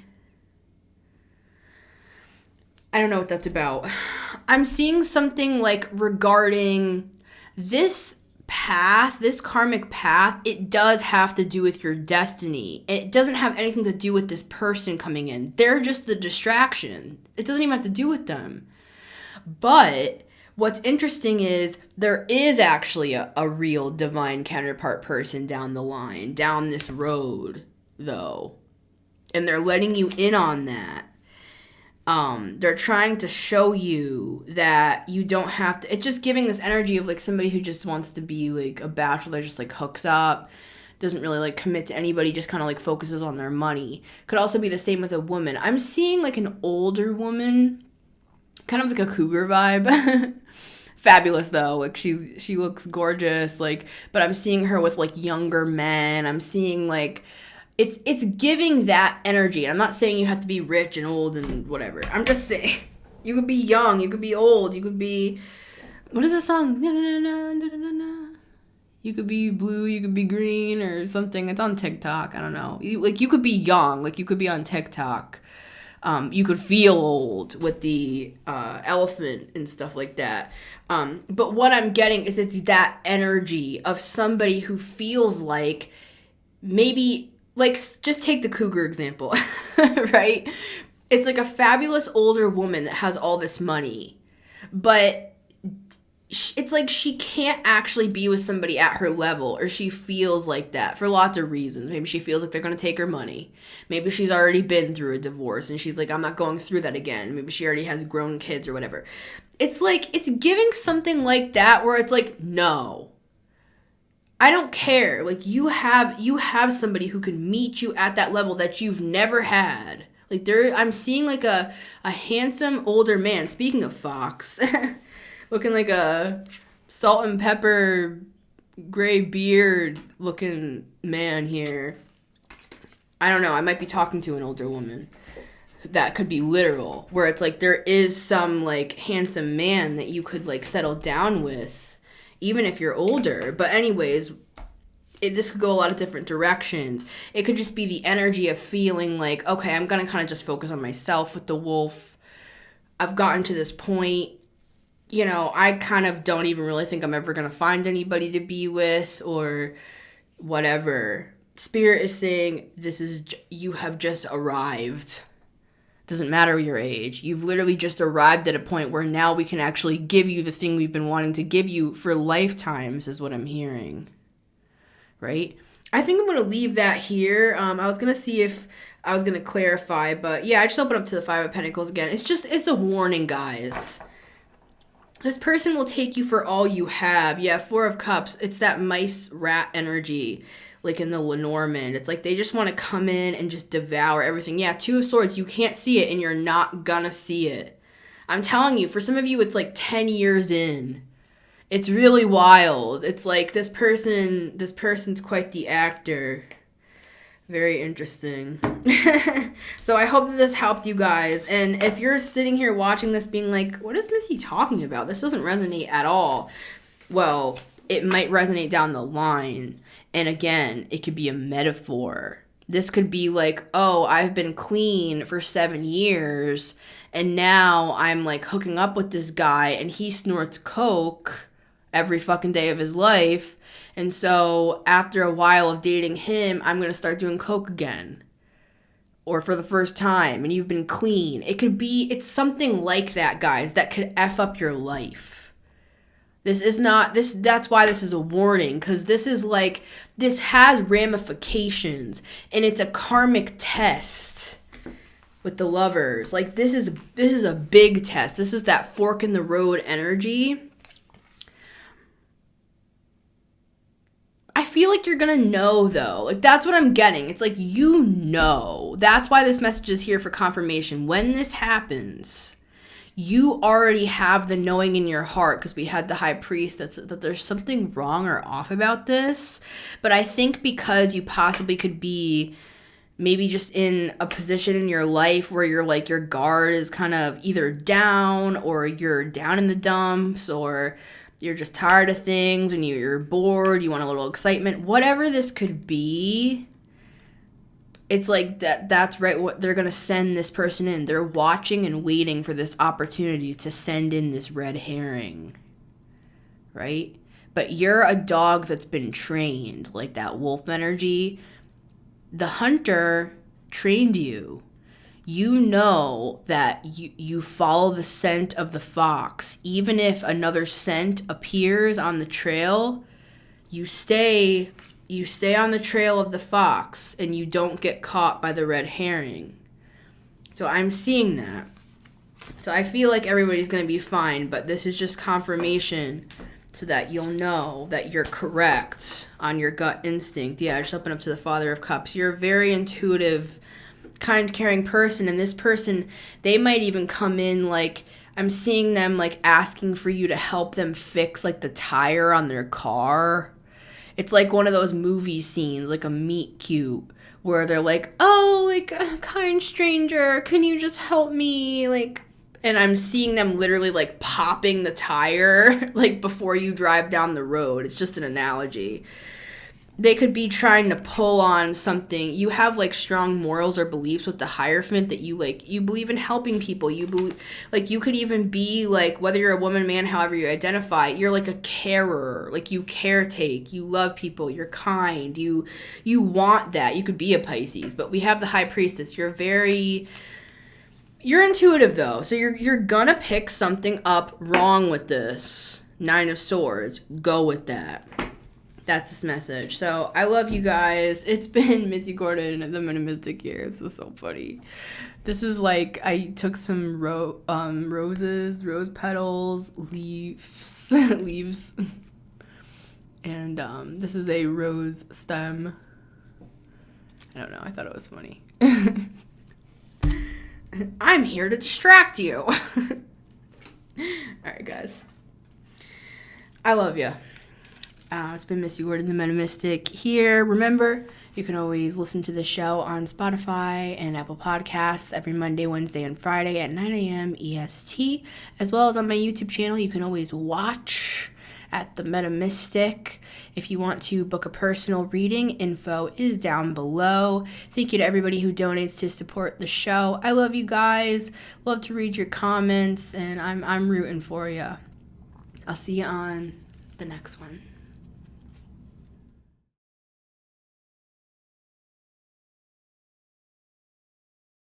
I don't know what that's about. I'm seeing something like regarding this path, this karmic path, it does have to do with your destiny. It doesn't have anything to do with this person coming in. They're just the distraction. It doesn't even have to do with them. But what's interesting is there is actually a real divine counterpart person down the line, down this road, though. And they're letting you in on that. They're trying to show you that you don't have to. It's just giving this energy of like somebody who just wants to be like a bachelor, just like hooks up, doesn't really like commit to anybody, just kind of like focuses on their money. Could also be the same with a woman. I'm seeing like an older woman, kind of like a cougar vibe. Fabulous though, like she looks gorgeous, like, but I'm seeing her with like younger men. I'm seeing like It's giving that energy. I'm not saying you have to be rich and old and whatever. I'm just saying you could be young, you could be old, you could be, what is the song? You could be blue, you could be green or something. It's on TikTok. I don't know. You could be young, like you could be on TikTok. You could feel old with the elephant and stuff like that. But what I'm getting is it's that energy of somebody who feels like maybe. Like, just take the cougar example, right? It's like a fabulous older woman that has all this money, but it's like she can't actually be with somebody at her level, or she feels like that for lots of reasons. Maybe she feels like they're going to take her money. Maybe she's already been through a divorce, and she's like, I'm not going through that again. Maybe she already has grown kids or whatever. It's like, it's giving something like that where it's like, no. I don't care. Like you have somebody who can meet you at that level that you've never had. Like I'm seeing like a handsome older man. Speaking of Fox, looking like a salt and pepper, gray beard looking man here. I don't know. I might be talking to an older woman. That could be literal, where it's like there is some like handsome man that you could like settle down with. Even if you're older. But anyways, this could go a lot of different directions. It could just be the energy of feeling like, okay, I'm going to kind of just focus on myself with the wolf. I've gotten to this point. You know, I kind of don't even really think I'm ever going to find anybody to be with or whatever. Spirit is saying, you have just arrived. Doesn't matter your age. You've literally just arrived at a point where now we can actually give you the thing we've been wanting to give you for lifetimes is what I'm hearing. Right? I think I'm going to leave that here. I was going to see if I was going to clarify, but yeah, I just opened up to the Five of Pentacles again. It's a warning, guys. This person will take you for all you have. Yeah, Four of Cups. It's that mice rat energy, like in the Lenormand. It's like they just want to come in and just devour everything. Yeah, Two of Swords. You can't see it, and you're not gonna see it. I'm telling you, for some of you, it's like 10 years in. It's really wild. It's like this person's quite the actor. Very interesting. So I hope that this helped you guys. And if you're sitting here watching this being like, what is Missy talking about? This doesn't resonate at all. Well, it might resonate down the line. And again, it could be a metaphor. This could be like, oh, I've been clean for 7 years, and now I'm like hooking up with this guy, and he snorts coke every fucking day of his life. And so after a while of dating him, I'm going to start doing coke again. Or for the first time, and you've been clean. It's something like that, guys, that could F up your life. That's why this is a warning, because this has ramifications, and it's a karmic test with the Lovers. Like, this is a big test. This is that fork in the road energy. I feel like you're gonna know, though. Like, that's what I'm getting. It's like, you know. That's why this message is here for confirmation. When this happens, you already have the knowing in your heart, because we had the High Priest that there's something wrong or off about this. But I think because you possibly could be maybe just in a position in your life where you're like, your guard is kind of either down, or you're down in the dumps, or you're just tired of things and you're bored, you want a little excitement, whatever this could be, it's like that's right what they're going to send this person in. They're watching and waiting for this opportunity to send in this red herring, right? But you're a dog that's been trained, like that wolf energy. The hunter trained you. You know that you follow the scent of the fox. Even if another scent appears on the trail, you stay on the trail of the fox, and you don't get caught by the red herring. So I'm seeing that. So I feel like everybody's going to be fine, but this is just confirmation so that you'll know that you're correct on your gut instinct. Yeah, just open up to the Father of Cups. You're a very intuitive, kind, caring person, and this person, they might even come in like, I'm seeing them like asking for you to help them fix like the tire on their car. It's like one of those movie scenes, like a meet cute, where they're like, oh, like, kind stranger, can you just help me, like, and I'm seeing them literally like popping the tire like before you drive down the road. It's just an analogy. They could be trying to pull on something. You have like strong morals or beliefs with the Hierophant, that you believe in helping people. You believe, like, you could even be like, whether you're a woman, man, however you identify, you're like a carer. Like, you caretake, you love people, you're kind, you want that. You could be a Pisces, but we have the High Priestess. You're intuitive though. So you're gonna pick something up wrong with this Nine of Swords. Go with that. That's this message. So I love you guys. It's been Missy Gordon, the Metamystic here. This was so funny. This is like, I took some roses, rose petals, leaves, and this is a rose stem. I don't know. I thought it was funny. I'm here to distract you. All right, guys. I love you. It's been Missy Gordon, the Metamystic here. Remember, you can always listen to the show on Spotify and Apple Podcasts every Monday, Wednesday, and Friday at 9 a.m. EST, as well as on my YouTube channel. You can always watch at the Metamystic. If you want to book a personal reading, info is down below. Thank you to everybody who donates to support the show. I love you guys. Love to read your comments, and I'm rooting for you. I'll see you on the next one.